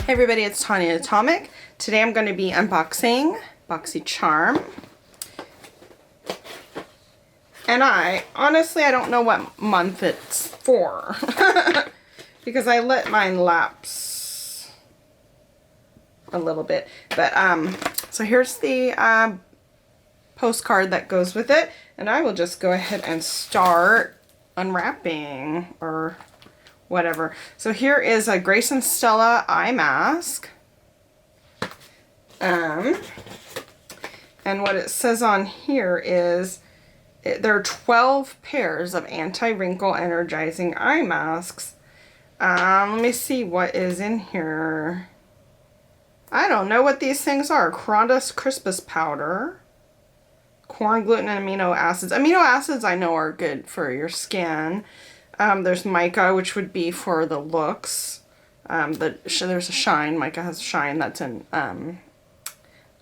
Hey everybody, it's Tanya Atomic. Today I'm going to be unboxing BoxyCharm. And honestly, I don't know what month it's for. Because I let mine lapse a little bit. But, so here's the postcard that goes with it. And I will just go ahead and start unwrapping or whatever. So here is a Grace and Stella eye mask. And what it says on here is there are 12 pairs of anti-wrinkle energizing eye masks. Let me see what is in here. I don't know what these things are. Cronus crispus powder, corn gluten, and amino acids. Amino acids I know are good for your skin. There's mica, which would be for the looks. There's a shine. Mica has shine. That's in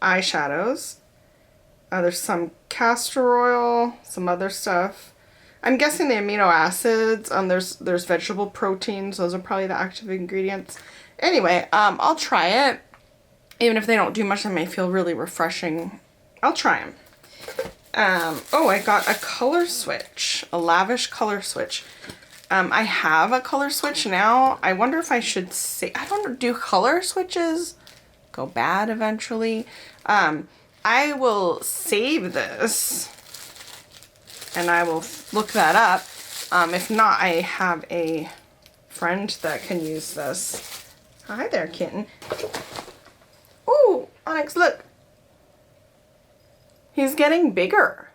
eyeshadows. There's some castor oil, some other stuff. I'm guessing the amino acids. There's vegetable proteins. Those are probably the active ingredients. Anyway, I'll try it. Even if they don't do much, they may feel really refreshing. I'll try them. Oh, I got a color switch, a lavish color switch. I have a color switch now. I wonder if I should say, I don't know, do color switches go bad eventually? I will save this and I will look that up. If not, I have a friend that can use this. Hi there, kitten. Ooh, Onyx, look. He's getting bigger.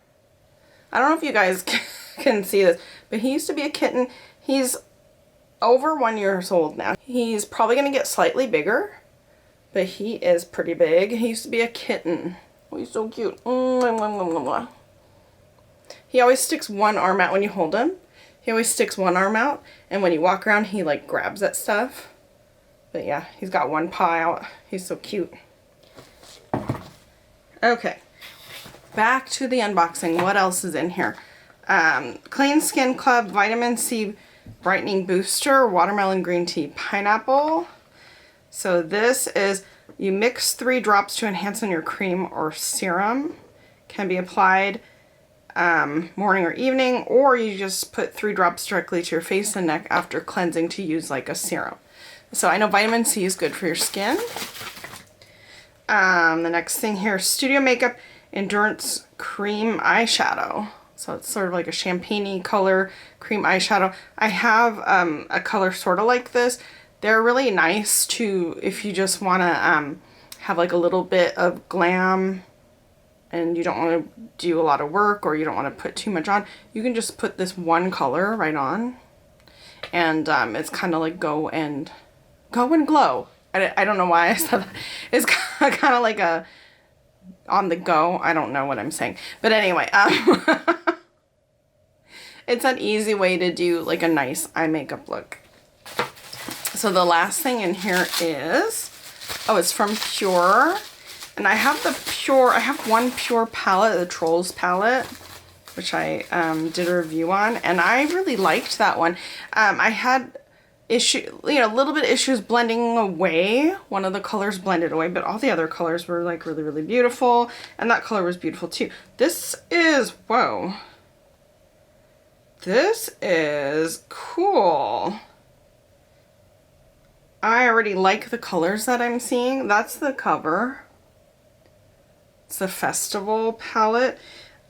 I don't know if you guys can see this, but he used to be a kitten. He's over 1 year old now. He's probably going to get slightly bigger, but he is pretty big. He used to be a kitten. Oh, he's so cute. He always sticks one arm out when you hold him. He always sticks one arm out, and when you walk around, he like grabs at stuff. But yeah, he's got one paw out. He's so cute. Okay. Back to the unboxing. What else is in here? Clean Skin Club Vitamin C Brightening Booster, Watermelon Green Tea Pineapple. So this is, you mix 3 drops to enhance on your cream or serum. Can be applied morning or evening, or you just put 3 drops directly to your face and neck after cleansing to use like a serum. So I know vitamin C is good for your skin. The next thing here, Studio Makeup Endurance Cream Eyeshadow. So it's sort of like a champagne-y color cream eyeshadow. I have a color sort of like this. They're really nice to, if you just want to have like a little bit of glam and you don't want to do a lot of work or you don't want to put too much on. You can just put this one color right on. And it's kind of like go and glow. I don't know why I said that. It's kind of like a on the go. I don't know what I'm saying. But anyway, it's an easy way to do like a nice eye makeup look. So the last thing in here is, oh, it's from Pure. And I have one Pure palette, the Trolls palette, which I did a review on. And I really liked that one. I had little bit issues blending away. One of the colors blended away, but all the other colors were like really, really beautiful. And that color was beautiful too. This is, whoa. This is cool. I already like the colors that I'm seeing. That's the cover. It's the Festival palette.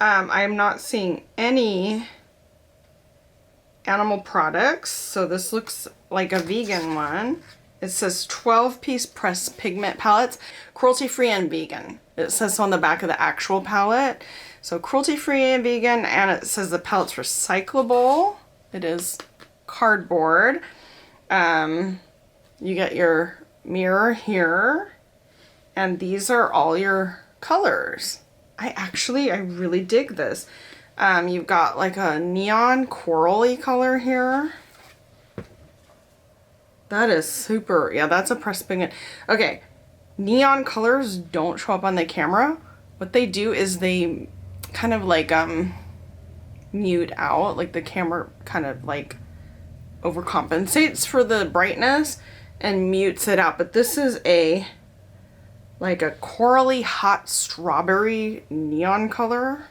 I'm not seeing any animal products, so this looks like a vegan one. It says 12-piece pressed pigment palettes, cruelty-free and vegan. It says on the back of the actual palette. So cruelty-free and vegan, and it says the palette's recyclable. It is cardboard. You get your mirror here, and these are all your colors. I really dig this. You've got like a neon corally color here. That is super, yeah, that's a pressed pigment. Okay, neon colors don't show up on the camera. What they do is they kind of like mute out, like the camera kind of like overcompensates for the brightness. and mutes it out. But this is like a corally hot strawberry neon color.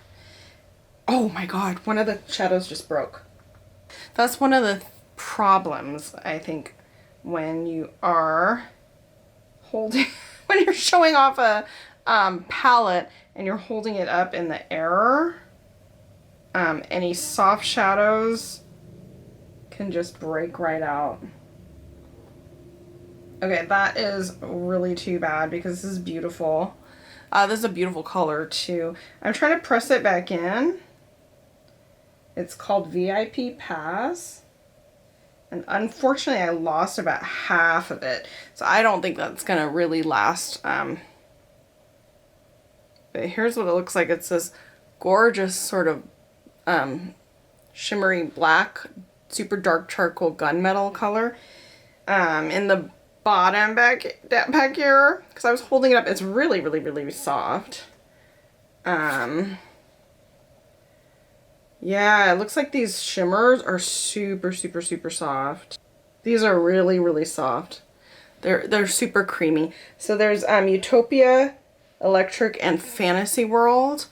Oh my god, one of the shadows just broke. That's one of the problems, I think, when you are holding, when you're showing off a palette and you're holding it up in the air. Any soft shadows can just break right out. Okay, that is really too bad because this is beautiful. This is a beautiful color too. I'm trying to press it back in. It's called VIP Pass. And unfortunately, I lost about half of it. So I don't think that's going to really last. But here's what it looks like. It's this gorgeous sort of shimmery black, super dark charcoal gunmetal color. In the bottom back here, because I was holding it up, it's really, really, really soft. Yeah, it looks like these shimmers are super, super, super soft. These are really, really soft. They're super creamy. So there's Utopia, Electric, and Fantasy World.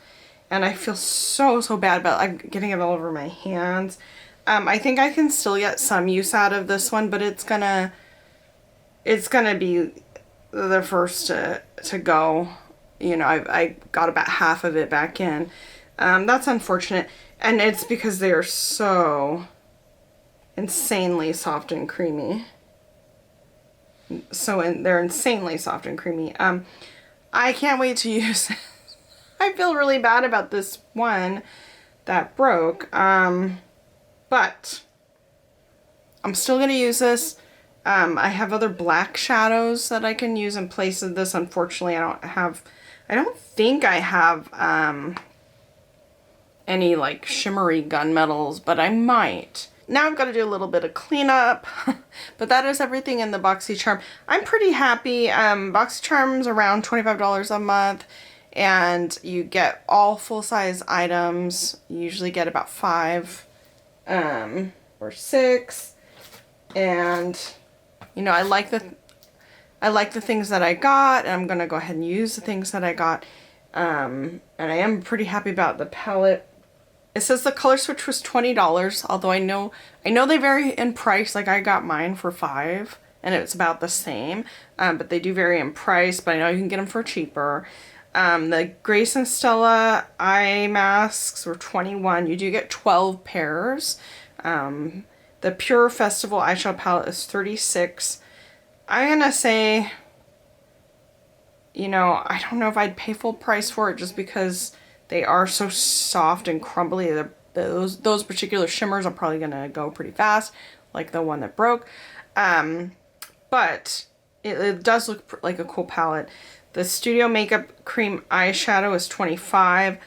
And I feel so, so bad about I'm getting it all over my hands. I think I can still get some use out of this one, but it's gonna be the first to go. You know, I got about half of it back in. That's unfortunate. And it's because they are so insanely soft and creamy. They're insanely soft and creamy. I can't wait to use it. I feel really bad about this one that broke. But I'm still going to use this. I have other black shadows that I can use in place of this. Unfortunately, I don't think I have any like shimmery gunmetals, but I might. Now I've got to do a little bit of cleanup, but that is everything in the BoxyCharm. I'm pretty happy. BoxyCharm's around $25 a month, and you get all full-size items. You usually get about 5 or 6, and you know, I like the things that I got, and I'm gonna go ahead and use the things that I got. And I am pretty happy about the palette. It says the color switch was $20, although I know they vary in price. Like I got mine for $5 and it's about the same. But they do vary in price, but I know you can get them for cheaper. The Grace and Stella eye masks were $21. You do get 12 pairs. The Pure Festival eyeshadow palette is $36. I'm gonna say, you know, I don't know if I'd pay full price for it just because they are so soft and crumbly. Those particular shimmers are probably gonna go pretty fast, like the one that broke. But it does look like a cool palette. The Studio Makeup Cream eyeshadow is $25.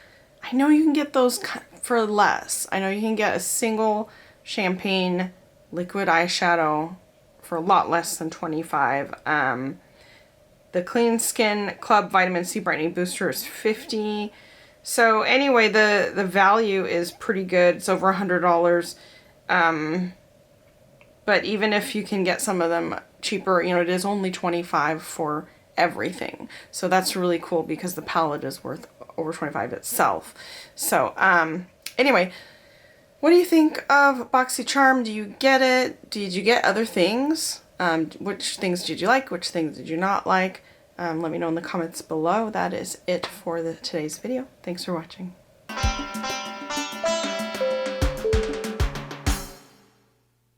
I know you can get those for less. I know you can get a single champagne liquid eyeshadow for a lot less than $25. The Clean Skin Club Vitamin C Brightening Booster is $50. So anyway, the value is pretty good. It's over $100. But even if you can get some of them cheaper, you know, it is only $25 for everything. So that's really cool because the palette is worth over $25 itself. So anyway, what do you think of BoxyCharm? Do you get it? Did you get other things? Which things did you like? Which things did you not like? Let me know in the comments below. That is it for today's video. Thanks for watching.